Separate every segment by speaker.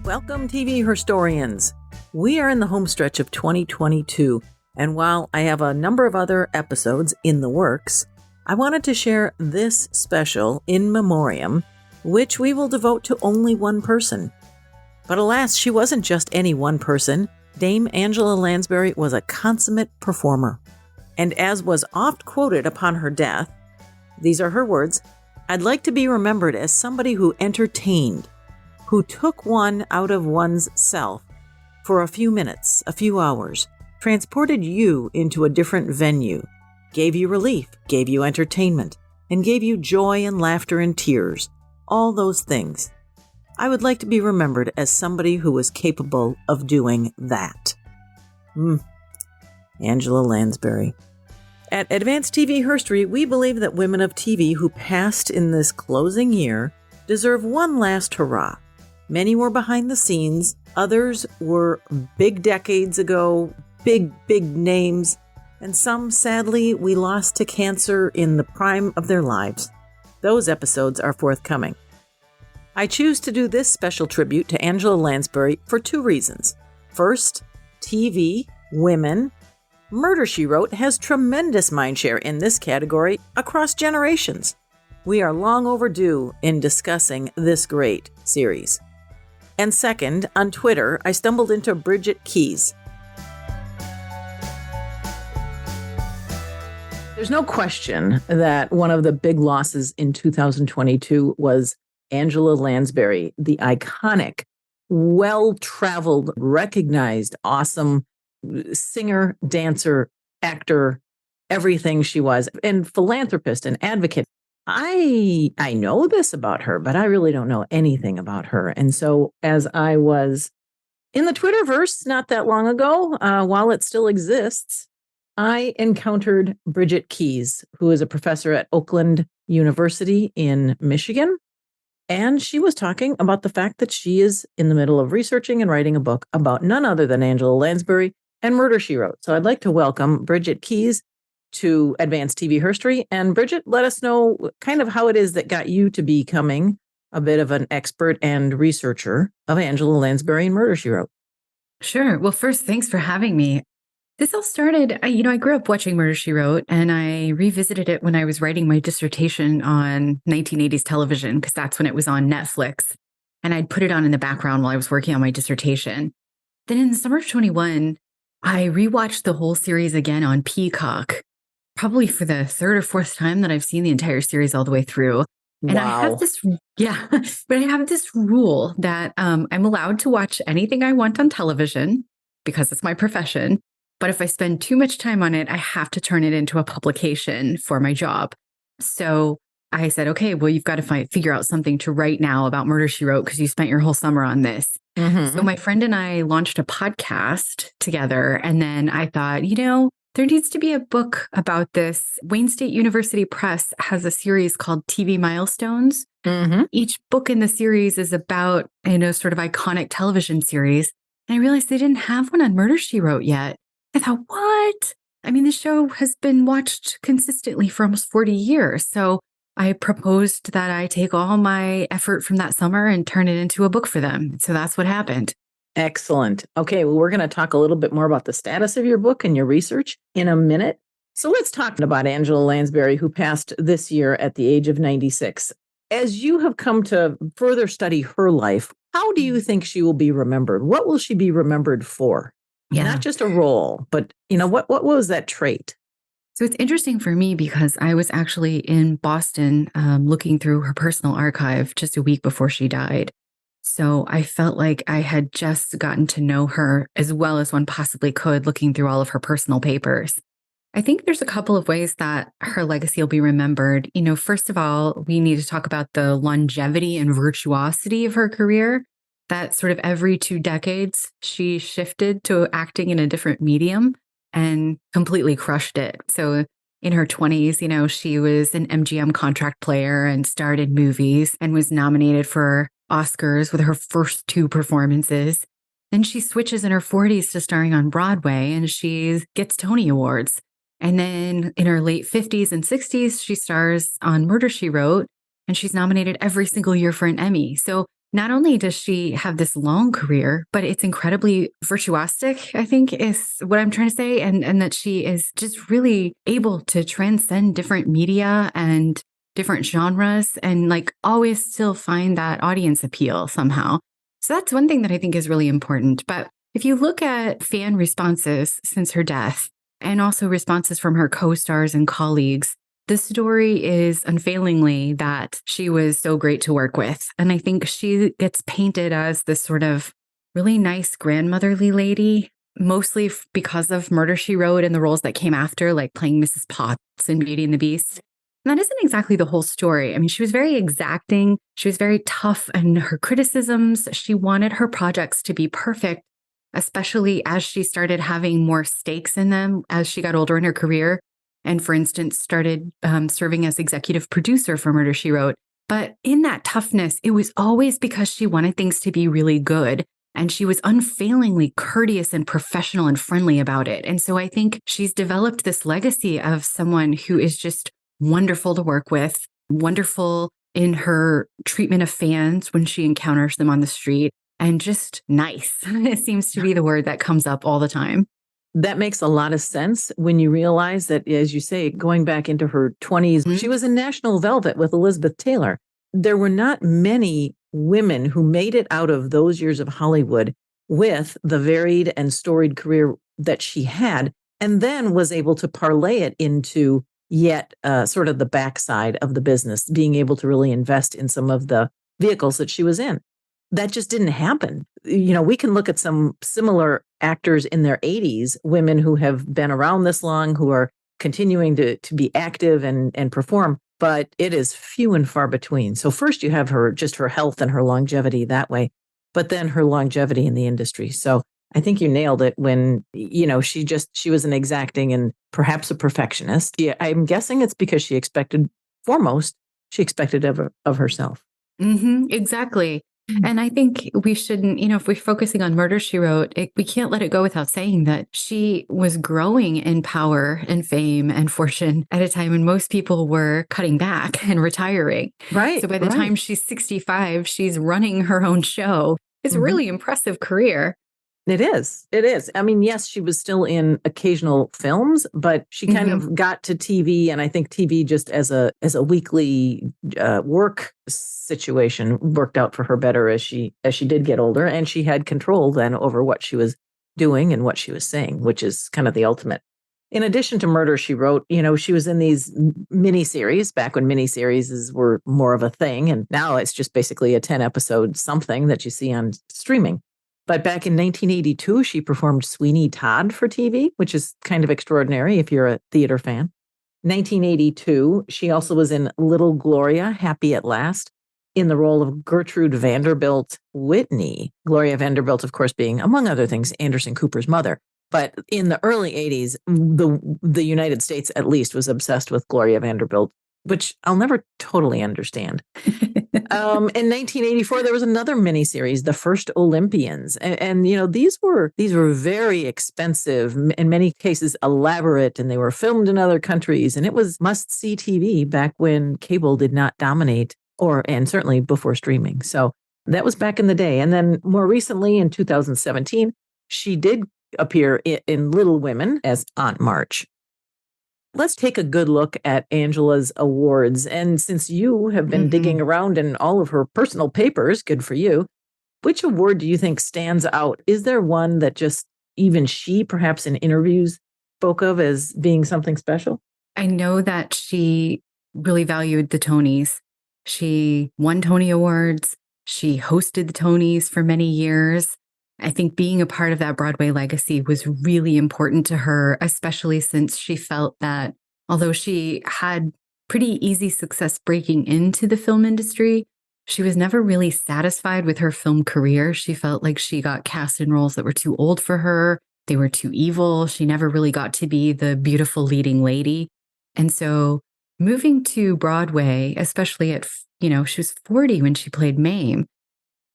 Speaker 1: Welcome, TV historians. We are in the home stretch of 2022, and while I have a number of other episodes in the works, I wanted to share this special in memoriam, which we will devote to only one person. But alas, she wasn't just any one person. Dame Angela Lansbury was a consummate performer. And as was oft quoted upon her death, these are her words, "I'd like to be remembered as somebody who entertained, who took one out of one's self for a few minutes, a few hours, transported you into a different venue, gave you relief, gave you entertainment, and gave you joy and laughter and tears, all those things. I would like to be remembered as somebody who was capable of doing that." Angela Lansbury. At Advanced TV History, we believe that women of TV who passed in this closing year deserve one last hurrah. Many were behind the scenes, others were big decades ago, big names, and some, sadly, we lost to cancer in the prime of their lives. Those episodes are forthcoming. I choose to do this special tribute to Angela Lansbury for two reasons. First, TV, women, Murder, She Wrote has tremendous mindshare in this category across generations. We are long overdue in discussing this great series. And second, on Twitter, I stumbled into Bridget Kies. There's no question that one of the big losses in 2022 was Angela Lansbury, the iconic, well-traveled, recognized, awesome singer, dancer, actor, everything she was, and philanthropist and advocate. I know this about her, but I really don't know anything about her. And so as I was in the Twitterverse not that long ago, while it still exists, I encountered Bridget Kies, who is a professor at Oakland University in Michigan. And she was talking about the fact that she is in the middle of researching and writing a book about none other than Angela Lansbury and Murder, She Wrote. So I'd like to welcome Bridget Kies to Advanced TV History. And Bridget, let us know kind of how it is that got you to becoming a bit of an expert and researcher of Angela Lansbury and Murder, She Wrote.
Speaker 2: Sure. Well, first, thanks for having me. This all started, I grew up watching Murder, She Wrote, and I revisited it when I was writing my dissertation on 1980s television, because that's when it was on Netflix. And I'd put it on in the background while I was working on my dissertation. Then in the summer of 21, I rewatched the whole series again on Peacock, probably for the third or fourth time that I've seen the entire series all the way through. And
Speaker 1: Wow.
Speaker 2: I have this, but I have this rule that I'm allowed to watch anything I want on television because it's my profession. But if I spend too much time on it, I have to turn it into a publication for my job. So I said, okay, well, you've got to figure out something to write now about Murder, She Wrote, because you spent your whole summer on this. So my friend and I launched a podcast together. And then I thought, there needs to be a book about this. Wayne State University Press has a series called TV Milestones. Each book in the series is about, sort of iconic television series. And I realized they didn't have one on Murder, She Wrote yet. I thought, what? I mean, the show has been watched consistently for almost 40 years. So I proposed that I take all my effort from that summer and turn it into a book for them. So that's what happened.
Speaker 1: Excellent. Okay, well, we're going to talk a little bit more about the status of your book and your research in a minute. So let's talk about Angela Lansbury, who passed this year at the age of 96. As you have come to further study her life, how do you think she will be remembered? What will she be remembered for? Not just a role, but, what was that trait?
Speaker 2: So it's interesting for me because I was actually in Boston looking through her personal archive just a week before she died. So I felt like I had just gotten to know her as well as one possibly could, looking through all of her personal papers. I think there's a couple of ways that her legacy will be remembered. First of all, we need to talk about the longevity and virtuosity of her career. That sort of every 2 decades, she shifted to acting in a different medium and completely crushed it. So in her 20s, she was an MGM contract player and starred in movies and was nominated for Oscars with her first 2 performances. Then she switches in her 40s to starring on Broadway and she gets Tony Awards. And then in her late 50s and 60s, she stars on Murder, She Wrote, and she's nominated every single year for an Emmy. So not only does she have this long career, but it's incredibly virtuosic, I think is what I'm trying to say. And that she is just really able to transcend different media and different genres and like always still find that audience appeal somehow. So that's one thing that I think is really important. But if you look at fan responses since her death and also responses from her co-stars and colleagues, the story is unfailingly that she was so great to work with. And I think she gets painted as this sort of really nice grandmotherly lady, mostly because of Murder, She Wrote and the roles that came after, like playing Mrs. Potts in Beauty and the Beast. And that isn't exactly the whole story. I mean, she was very exacting. She was very tough in her criticisms. She wanted her projects to be perfect, especially as she started having more stakes in them as she got older in her career. And for instance, started serving as executive producer for Murder, She Wrote. But in that toughness, it was always because she wanted things to be really good. And she was unfailingly courteous and professional and friendly about it. And so I think she's developed this legacy of someone who is just wonderful to work with, wonderful in her treatment of fans when she encounters them on the street, and just nice. It seems to be the word that comes up all the time.
Speaker 1: That makes a lot of sense when you realize that, as you say, going back into her 20s, she was in National Velvet with Elizabeth Taylor. There were not many women who made it out of those years of Hollywood with the varied and storied career that she had, and then was able to parlay it into yet sort of the backside of the business, being able to really invest in some of the vehicles that she was in. That just didn't happen. You know, we can look at some similar actors in their 80s, women who have been around this long, who are continuing to be active and perform, but it is few and far between. So first you have just her health and her longevity that way, but then her longevity in the industry. So I think you nailed it when, you know, she was an exacting and perhaps a perfectionist. Yeah, I'm guessing it's because she expected of herself.
Speaker 2: Exactly. And I think we shouldn't, if we're focusing on Murder, She Wrote, we can't let it go without saying that she was growing in power and fame and fortune at a time when most people were cutting back and retiring.
Speaker 1: Right.
Speaker 2: So by the time she's 65, she's running her own show. It's a really impressive career.
Speaker 1: It is. It is. I mean, yes, she was still in occasional films, but she kind of got to TV, and I think TV just as a weekly work situation worked out for her better as she did get older, and she had control then over what she was doing and what she was saying, which is kind of the ultimate. In addition to Murder, She Wrote, she was in these miniseries back when miniseries were more of a thing, and now it's just basically a 10-episode something that you see on streaming. But back in 1982, she performed Sweeney Todd for TV, which is kind of extraordinary if you're a theater fan. 1982, she also was in Little Gloria, Happy at Last, in the role of Gertrude Vanderbilt Whitney. Gloria Vanderbilt, of course, being, among other things, Anderson Cooper's mother. But in the early 80s, the United States, at least, was obsessed with Gloria Vanderbilt, which I'll never totally understand. In 1984, there was another miniseries, The First Olympians. And these were very expensive, in many cases elaborate, and they were filmed in other countries. And it was must-see TV back when cable did not dominate, and certainly before streaming. So that was back in the day. And then more recently, in 2017, she did appear in Little Women as Aunt March. Let's take a good look at Angela's awards. And since you have been digging around in all of her personal papers, good for you, which award do you think stands out? Is there one that just even she, perhaps in interviews, spoke of as being something special?
Speaker 2: I know that she really valued the Tonys. She won Tony Awards. She hosted the Tonys for many years. I think being a part of that Broadway legacy was really important to her, especially since she felt that although she had pretty easy success breaking into the film industry, she was never really satisfied with her film career. She felt like she got cast in roles that were too old for her. They were too evil. She never really got to be the beautiful leading lady. And so moving to Broadway, especially at, she was 40 when she played Mame.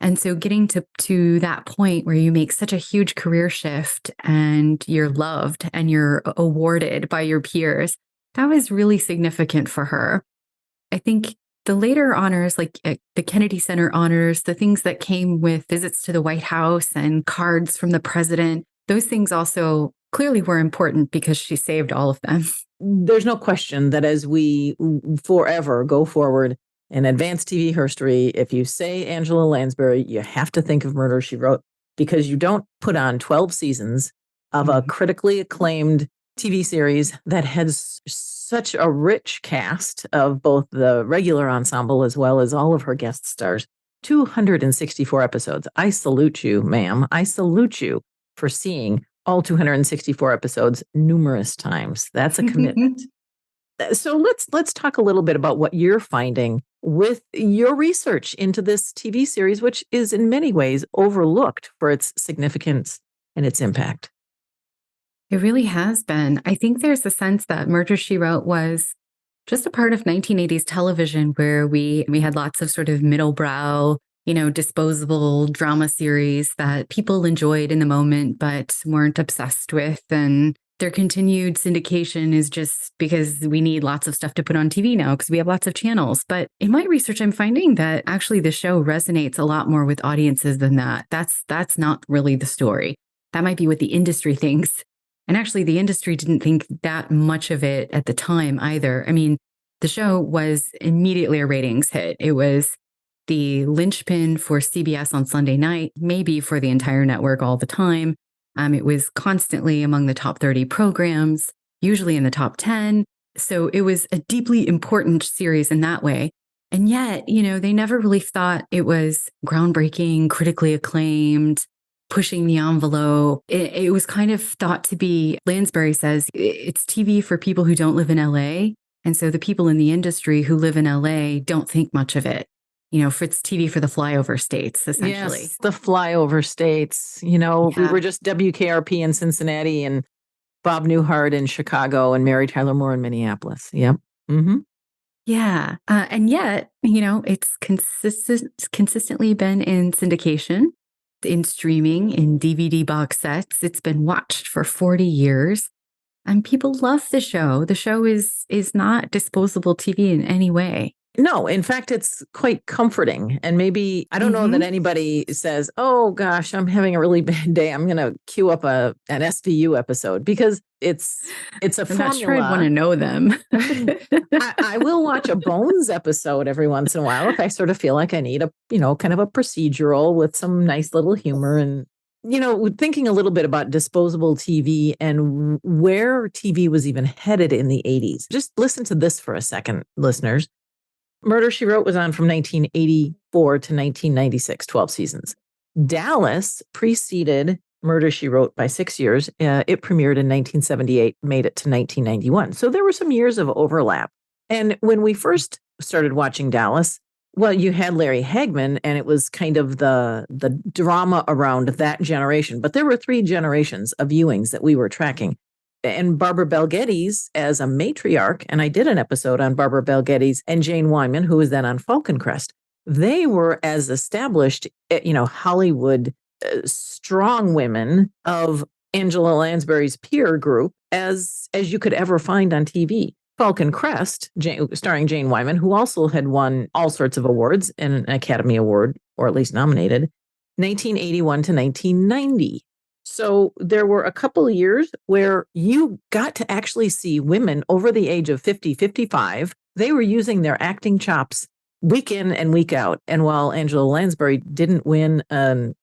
Speaker 2: And so getting to that point where you make such a huge career shift and you're loved and you're awarded by your peers, that was really significant for her. I think The later honors, like the Kennedy Center honors, the things that came with visits to the White House and cards from the president, those things also clearly were important because she saved all of them.
Speaker 1: There's no question that as we forever go forward in advanced TV history, if you say Angela Lansbury, you have to think of Murder, She Wrote, because you don't put on 12 seasons of a critically acclaimed TV series that has such a rich cast of both the regular ensemble as well as all of her guest stars. 264 episodes. I salute you, ma'am. I salute you for seeing all 264 episodes numerous times. That's a commitment. So let's talk a little bit about what you're finding with your research into this TV series, which is in many ways overlooked for its significance and its impact.
Speaker 2: It really has been. I think there's a sense that Murder, She Wrote was just a part of 1980s television where we had lots of sort of middle brow, disposable drama series that people enjoyed in the moment, but weren't obsessed with. And their continued syndication is just because we need lots of stuff to put on TV now because we have lots of channels. But in my research, I'm finding that actually the show resonates a lot more with audiences than that. That's not really the story. That might be what the industry thinks. And actually, the industry didn't think that much of it at the time either. I mean, the show was immediately a ratings hit. It was the linchpin for CBS on Sunday night, maybe for the entire network all the time. It was constantly among the top 30 programs, usually in the top 10. So it was a deeply important series in that way. And yet, they never really thought it was groundbreaking, critically acclaimed, pushing the envelope. It was kind of thought to be, Lansbury says, it's TV for people who don't live in LA. And so the people in the industry who live in LA don't think much of it. For it's TV for the flyover states, essentially.
Speaker 1: Yes, the flyover states. We were just WKRP in Cincinnati and Bob Newhart in Chicago and Mary Tyler Moore in Minneapolis. Yep. Mm-hmm.
Speaker 2: Yeah. And yet, it's consistently been in syndication, in streaming, in DVD box sets. It's been watched for 40 years. And people love the show. The show is not disposable TV in any way.
Speaker 1: No, in fact, it's quite comforting. And maybe, I don't know that anybody says, oh gosh, I'm having a really bad day, I'm going to queue up an SVU episode, because it's a formula.
Speaker 2: I'm not sure I'd want to know them.
Speaker 1: I will watch a Bones episode every once in a while if I sort of feel like I need a, kind of a procedural with some nice little humor. And, thinking a little bit about disposable TV and where TV was even headed in the 80s. Just listen to this for a second, listeners. Murder, She Wrote was on from 1984 to 1996, 12 seasons. Dallas preceded Murder, She Wrote by 6 years. It premiered in 1978, made it to 1991. So there were some years of overlap. And when we first started watching Dallas, well, you had Larry Hagman, and it was kind of the drama around that generation. But there were 3 generations of viewings that we were tracking. And Barbara Bel Geddes as a matriarch, and I did an episode on Barbara Bel Geddes and Jane Wyman, who was then on Falcon Crest. They were as established, Hollywood strong women of Angela Lansbury's peer group as you could ever find on TV. Falcon Crest, starring Jane Wyman, who also had won all sorts of awards and an Academy Award, or at least nominated, 1981 to 1990. So there were a couple of years where you got to actually see women over the age of 50, 55. They were using their acting chops week in and week out. And while Angela Lansbury didn't win an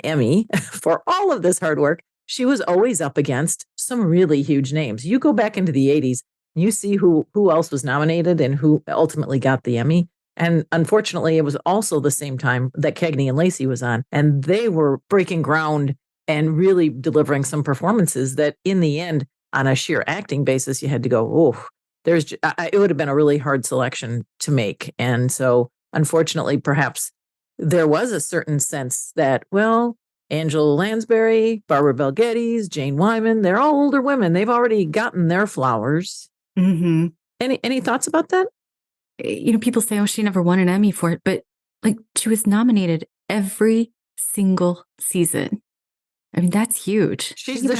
Speaker 1: Emmy for all of this hard work, she was always up against some really huge names. You go back into the 80s, you see who else was nominated and who ultimately got the Emmy. And unfortunately, it was also the same time that Cagney and Lacey was on, and they were breaking ground and really delivering some performances that in the end, on a sheer acting basis, you had to go, oh, it would have been a really hard selection to make. And so unfortunately, perhaps there was a certain sense that, well, Angela Lansbury, Barbara Bel Geddes, Jane Wyman, they're all older women. They've already gotten their flowers. Mm-hmm. Any thoughts about that?
Speaker 2: People say, oh, she never won an Emmy for it, but she was nominated every single season. I mean, that's huge.
Speaker 1: She's the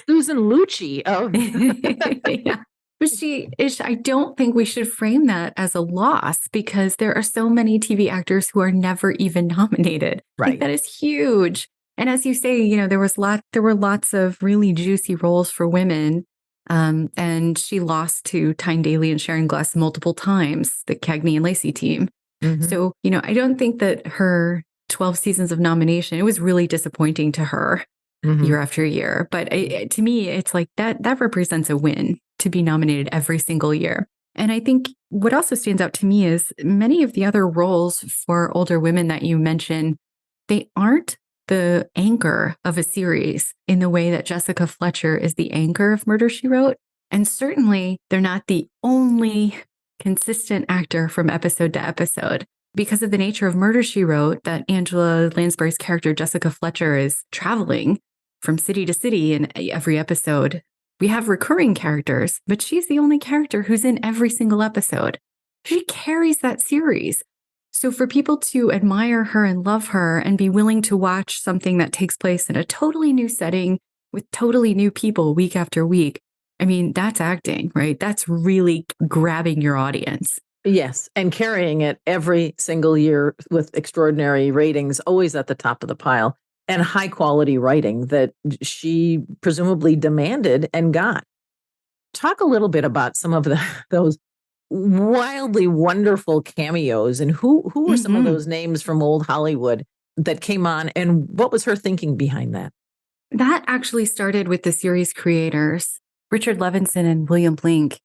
Speaker 1: Susan Lucci of.
Speaker 2: Yeah. But I don't think we should frame that as a loss because there are so many TV actors who are never even nominated. I think that is huge. And as you say, there were lots of really juicy roles for women. And she lost to Tyne Daly and Sharon Gless multiple times, the Cagney and Lacey team. Mm-hmm. So, I don't think that her 12 seasons of nomination, it was really disappointing to her year after year. But to me, it's like that represents a win to be nominated every single year. And I think what also stands out to me is many of the other roles for older women that you mentioned, they aren't the anchor of a series in the way that Jessica Fletcher is the anchor of Murder, She Wrote. And certainly they're not the only consistent actor from episode to episode. Because of the nature of Murder, She Wrote, that Angela Lansbury's character, Jessica Fletcher, is traveling from city to city in every episode. We have recurring characters, but she's the only character who's in every single episode. She carries that series. So for people to admire her and love her and be willing to watch something that takes place in a totally new setting with totally new people week after week, I mean, that's acting, right? That's really grabbing your audience.
Speaker 1: Yes, and carrying it every single year with extraordinary ratings, always at the top of the pile, and high quality writing that she presumably demanded and got. Talk a little bit about some of those wildly wonderful cameos, and who were some of those names from old Hollywood that came on, and what was her thinking behind that?
Speaker 2: That actually started with the series creators. Richard Levinson and William Blink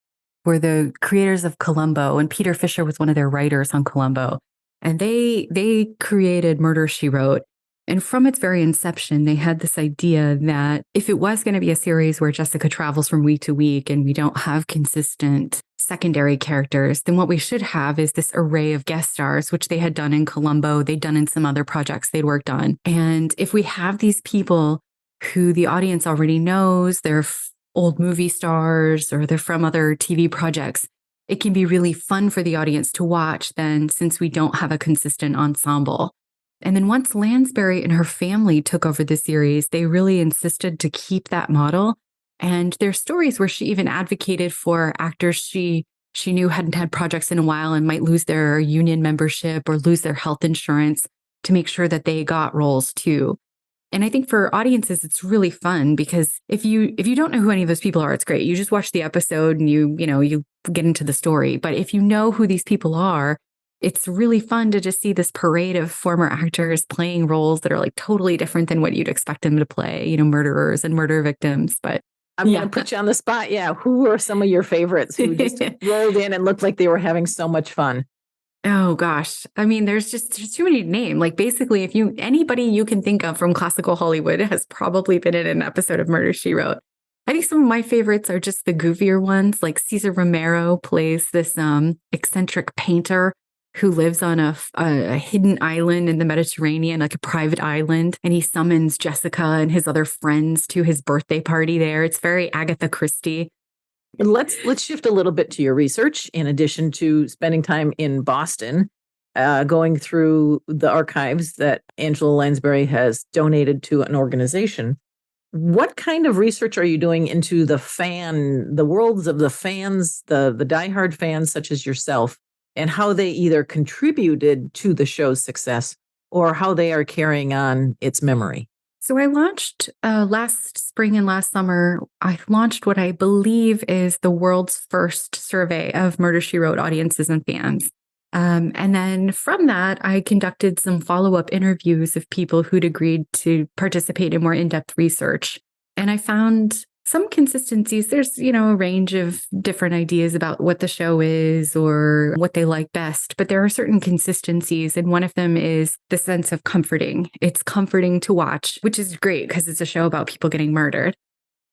Speaker 2: were the creators of Columbo, and Peter Fisher was one of their writers on Columbo. And they created Murder, She Wrote. And from its very inception, they had this idea that if it was going to be a series where Jessica travels from week to week and we don't have consistent secondary characters, then what we should have is this array of guest stars, which they had done in Columbo, they'd done in some other projects they'd worked on. And if we have these people who the audience already knows, they're old movie stars or they're from other TV projects, it can be really fun for the audience to watch then, since we don't have a consistent ensemble. And then once Lansbury and her family took over the series, they really insisted to keep that model. And there's stories where she even advocated for actors she knew hadn't had projects in a while and might lose their union membership or lose their health insurance to make sure that they got roles too. And I think for audiences, it's really fun because if you don't know who any of those people are, it's great. You just watch the episode and you get into the story. But if you know who these people are, it's really fun to just see this parade of former actors playing roles that are like totally different than what you'd expect them to play, murderers and murder victims. But
Speaker 1: I'm going to put you on the spot. Yeah. Who are some of your favorites who just rolled in and looked like they were having so much fun?
Speaker 2: Oh, gosh. I mean, there's too many to name. Like basically, anybody you can think of from classical Hollywood has probably been in an episode of Murder, She Wrote. I think some of my favorites are just the goofier ones. Like Cesar Romero plays this eccentric painter who lives on a hidden island in the Mediterranean, like a private island. And he summons Jessica and his other friends to his birthday party there. It's very Agatha Christie.
Speaker 1: Let's shift a little bit to your research. In addition to spending time in Boston, going through the archives that Angela Lansbury has donated to an organization, what kind of research are you doing into the worlds of the fans, the diehard fans such as yourself, and how they either contributed to the show's success or how they are carrying on its memory?
Speaker 2: So I launched last spring and last summer, I launched what I believe is the world's first survey of Murder, She Wrote audiences and fans. And then from that, I conducted some follow-up interviews of people who'd agreed to participate in more in-depth research. And I found some consistencies. There's, a range of different ideas about what the show is or what they like best, but there are certain consistencies. And one of them is the sense of comforting. It's comforting to watch, which is great because it's a show about people getting murdered.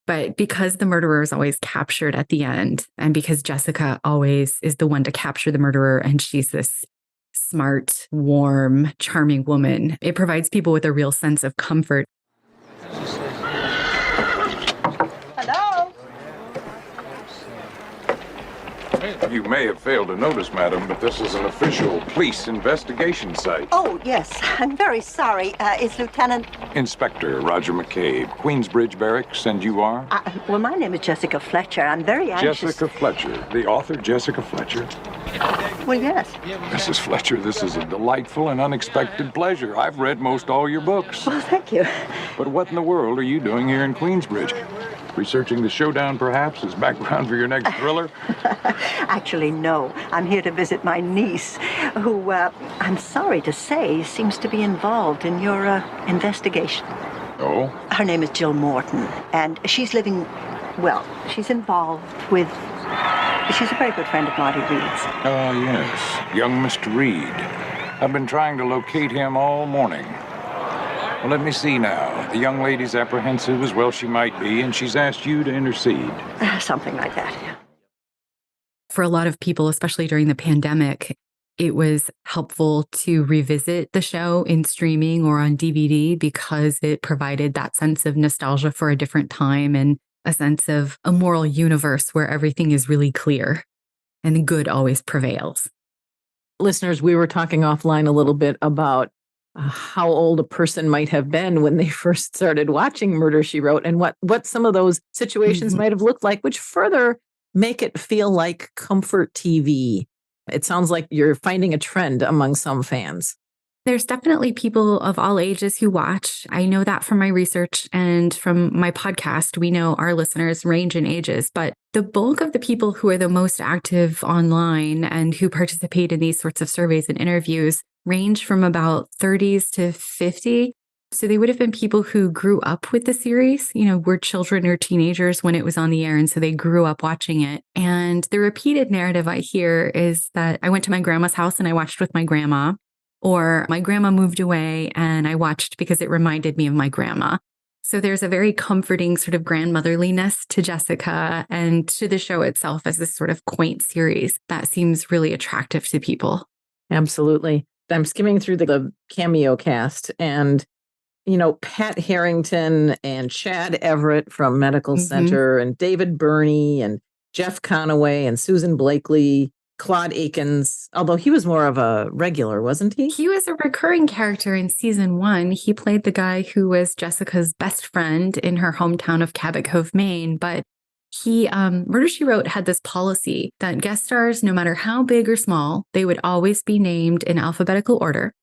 Speaker 2: But because the murderer is always captured at the end, and because Jessica always is the one to capture the murderer, and she's this smart, warm, charming woman, it provides people with a real sense of comfort.
Speaker 3: Hello? You may have failed to notice, madam, but this is an official police investigation site.
Speaker 4: Oh, yes. I'm very sorry. Is Lieutenant...
Speaker 3: Inspector Roger McCabe, Queensbridge Barracks, and you are?
Speaker 4: Well, my name is Jessica Fletcher. I'm very anxious...
Speaker 3: Jessica Fletcher, the author Jessica Fletcher?
Speaker 4: Well, yes.
Speaker 3: Mrs. Fletcher, this is a delightful and unexpected pleasure. I've read most all your books.
Speaker 4: Well, thank you.
Speaker 3: But what in the world are you doing here in Queensbridge? Researching the showdown, perhaps, as background for your next thriller?
Speaker 4: Actually, no. I'm here to visit my niece, who, I'm sorry to say, seems to be involved in your investigation.
Speaker 3: Oh?
Speaker 4: Her name is Jill Morton, and she's living, well, she's involved with... She's a very good friend of Marty Reed's.
Speaker 3: Ah, yes. Young Mr. Reed. I've been trying to locate him all morning. Well, let me see now. The young lady's apprehensive, as well she might be, and she's asked you to intercede.
Speaker 4: Something like that, yeah.
Speaker 2: For a lot of people, especially during the pandemic, it was helpful to revisit the show in streaming or on DVD because it provided that sense of nostalgia for a different time and a sense of a moral universe where everything is really clear and the good always prevails.
Speaker 1: Listeners, we were talking offline a little bit about how old a person might have been when they first started watching Murder, She Wrote, and what some of those situations might have looked like, which further make it feel like comfort TV. It sounds like you're finding a trend among some fans.
Speaker 2: There's definitely people of all ages who watch. I know that from my research and from my podcast. We know our listeners range in ages, but the bulk of the people who are the most active online and who participate in these sorts of surveys and interviews range from about 30s to 50. So they would have been people who grew up with the series, were children or teenagers when it was on the air. And so they grew up watching it. And the repeated narrative I hear is that I went to my grandma's house and I watched with my grandma, or my grandma moved away and I watched because it reminded me of my grandma. So there's a very comforting sort of grandmotherliness to Jessica and to the show itself as this sort of quaint series that seems really attractive to people.
Speaker 1: Absolutely. I'm skimming through the cameo cast and, Pat Harrington and Chad Everett from Medical Center and David Burney and Jeff Conaway and Susan Blakely, Claude Akins, although he was more of a regular, wasn't he?
Speaker 2: He was a recurring character in season 1. He played the guy who was Jessica's best friend in her hometown of Cabot Cove, Maine. But he, Murder, She Wrote had this policy that guest stars, no matter how big or small, they would always be named in alphabetical order.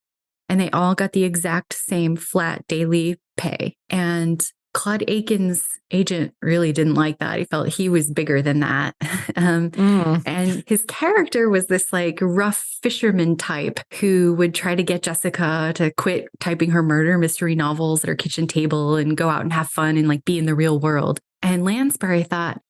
Speaker 2: And they all got the exact same flat daily pay. And Claude Akins' agent really didn't like that. He felt he was bigger than that. And his character was this rough fisherman type who would try to get Jessica to quit typing her murder mystery novels at her kitchen table and go out and have fun and be in the real world. And Lansbury thought,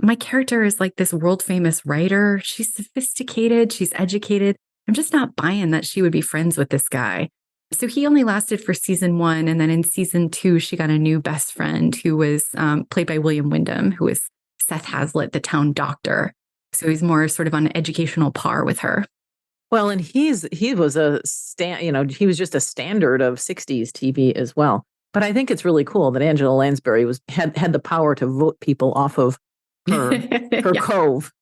Speaker 2: my character is like this world famous writer. She's sophisticated. She's educated. I'm just not buying that she would be friends with this guy. So he only lasted for season 1. And then in season 2, she got a new best friend who was played by William Wyndham, who was Seth Hazlitt, the town doctor. So he's more sort of on an educational par with her.
Speaker 1: Well, and he was he was just a standard of 60s TV as well. But I think it's really cool that Angela Lansbury had the power to vote people off of her cove.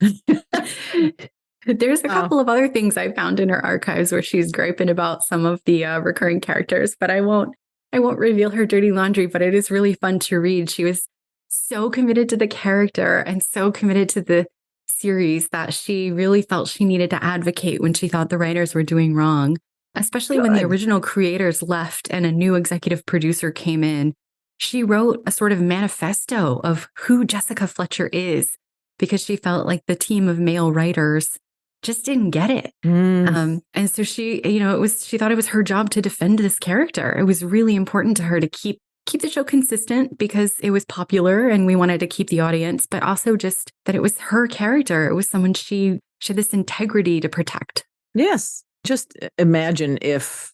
Speaker 2: There's a couple of other things I found in her archives where she's griping about some of the recurring characters, but I won't reveal her dirty laundry, but it is really fun to read. She was so committed to the character and so committed to the series that she really felt she needed to advocate when she thought the writers were doing wrong, especially when the original creators left and a new executive producer came in. She wrote a sort of manifesto of who Jessica Fletcher is because she felt like the team of male writers just didn't get it. And so she, she thought it was her job to defend this character. It was really important to her to keep the show consistent because it was popular and we wanted to keep the audience, but also just that it was her character. It was someone she had this integrity to protect.
Speaker 1: Yes. Just imagine if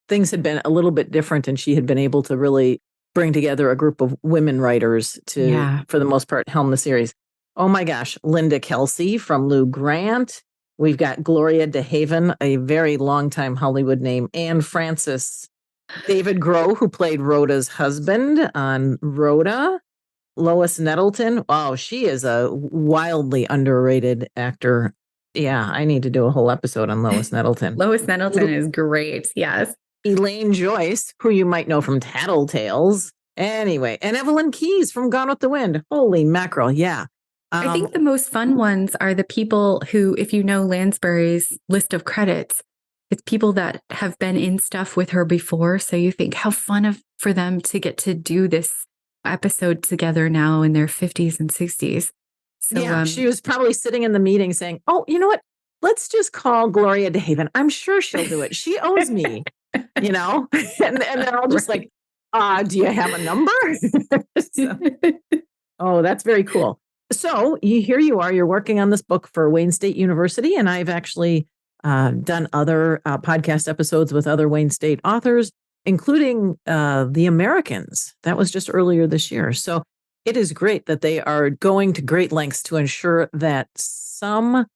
Speaker 1: things had been a little bit different and she had been able to really bring together a group of women writers to, for the most part, helm the series. Oh my gosh. Linda Kelsey from Lou Grant. We've got Gloria DeHaven, a very long-time Hollywood name, Anne Francis, David Groh, who played Rhoda's husband on Rhoda, Lois Nettleton. Oh, she is a wildly underrated actor. Yeah, I need to do a whole episode on Lois Nettleton.
Speaker 2: Lois Nettleton is great. Yes.
Speaker 1: Elaine Joyce, who you might know from Tattletales. Anyway, and Evelyn Kies from Gone with the Wind. Holy mackerel. Yeah.
Speaker 2: I think the most fun ones are the people who, if you know Lansbury's list of credits, it's people that have been in stuff with her before. So you think how fun for them to get to do this episode together now in their 50s and 60s. So,
Speaker 1: yeah, she was probably sitting in the meeting saying, oh, you know what? Let's just call Gloria DeHaven. I'm sure she'll do it. She owes me, and they're all just like, do you have a number? Oh, that's very cool. So here you are, you're working on this book for Wayne State University. And I've actually done other podcast episodes with other Wayne State authors, including The Americans. That was just earlier this year. So it is great that they are going to great lengths to ensure that someone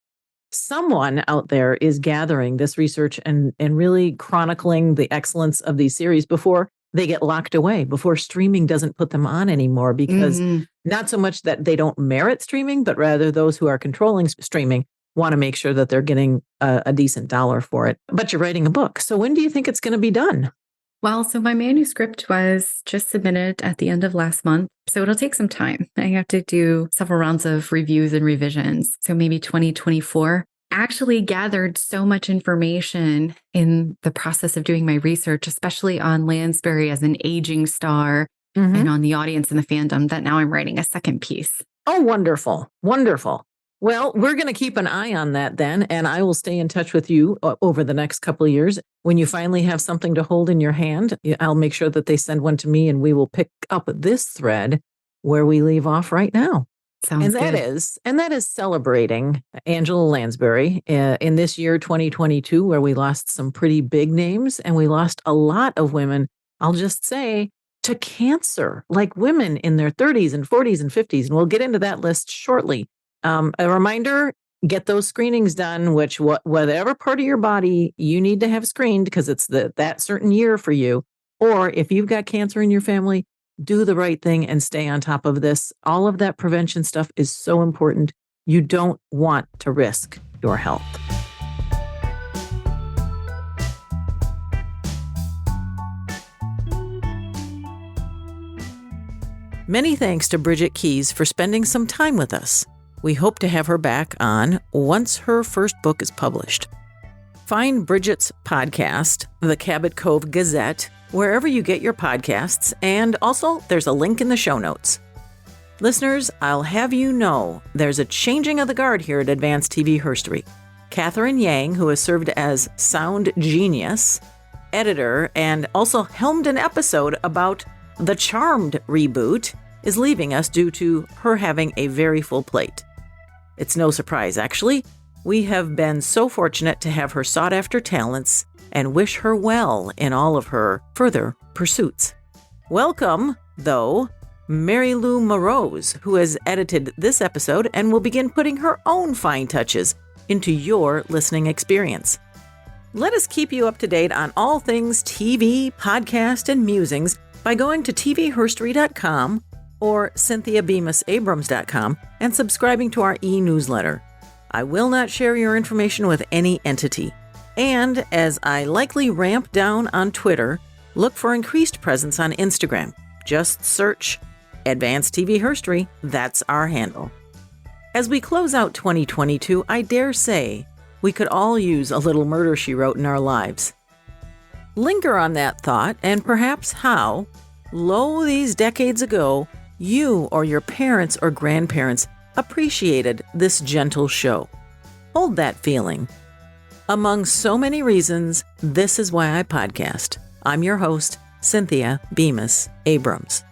Speaker 1: out there is gathering this research and really chronicling the excellence of these series before they get locked away, before streaming doesn't put them on anymore, because not so much that they don't merit streaming, but rather those who are controlling streaming want to make sure that they're getting a decent dollar for it. But you're writing a book. So when do you think it's going to be done?
Speaker 2: Well, so my manuscript was just submitted at the end of last month. So it'll take some time. I have to do several rounds of reviews and revisions. So maybe 2024. Actually gathered so much information in the process of doing my research, especially on Lansbury as an aging star and on the audience and the fandom, that now I'm writing a second piece.
Speaker 1: Oh, wonderful. Wonderful. Well, we're going to keep an eye on that then, and I will stay in touch with you over the next couple of years. When you finally have something to hold in your hand, I'll make sure that they send one to me, and we will pick up this thread where we leave off right now.
Speaker 2: Sounds good.
Speaker 1: And that is celebrating Angela Lansbury in this year, 2022, where we lost some pretty big names and we lost a lot of women, I'll just say, to cancer, like women in their 30s and 40s and 50s. And we'll get into that list shortly. A reminder, get those screenings done, which whatever part of your body you need to have screened because it's that certain year for you. Or if you've got cancer in your family, do the right thing and stay on top of this. All of that prevention stuff is so important. You don't want to risk your health. Many thanks to Bridget Kies for spending some time with us. We hope to have her back on once her first book is published. Find Bridget's podcast, The Cabot Cove Gazette, wherever you get your podcasts, and also there's a link in the show notes. Listeners, I'll have you know there's a changing of the guard here at Advanced TV Herstory. Catherine Yang, who has served as sound genius, editor, and also helmed an episode about the Charmed reboot, is leaving us due to her having a very full plate. It's no surprise, actually. We have been so fortunate to have her sought-after talents and wish her well in all of her further pursuits. Welcome, though, Mary Lou Morose, who has edited this episode and will begin putting her own fine touches into your listening experience. Let us keep you up to date on all things TV, podcast, and musings by going to tvherstory.com or cynthiabemisabrams.com and subscribing to our e-newsletter. I will not share your information with any entity. And as I likely ramp down on Twitter, look for increased presence on Instagram. Just search Advanced TV Herstory. That's our handle. As we close out 2022, I dare say we could all use a little Murder, She Wrote in our lives. Linger on that thought and perhaps how, lo these decades ago, you or your parents or grandparents appreciated this gentle show. Hold that feeling. Among so many reasons, this is why I podcast. I'm your host, Cynthia Bemis Abrams.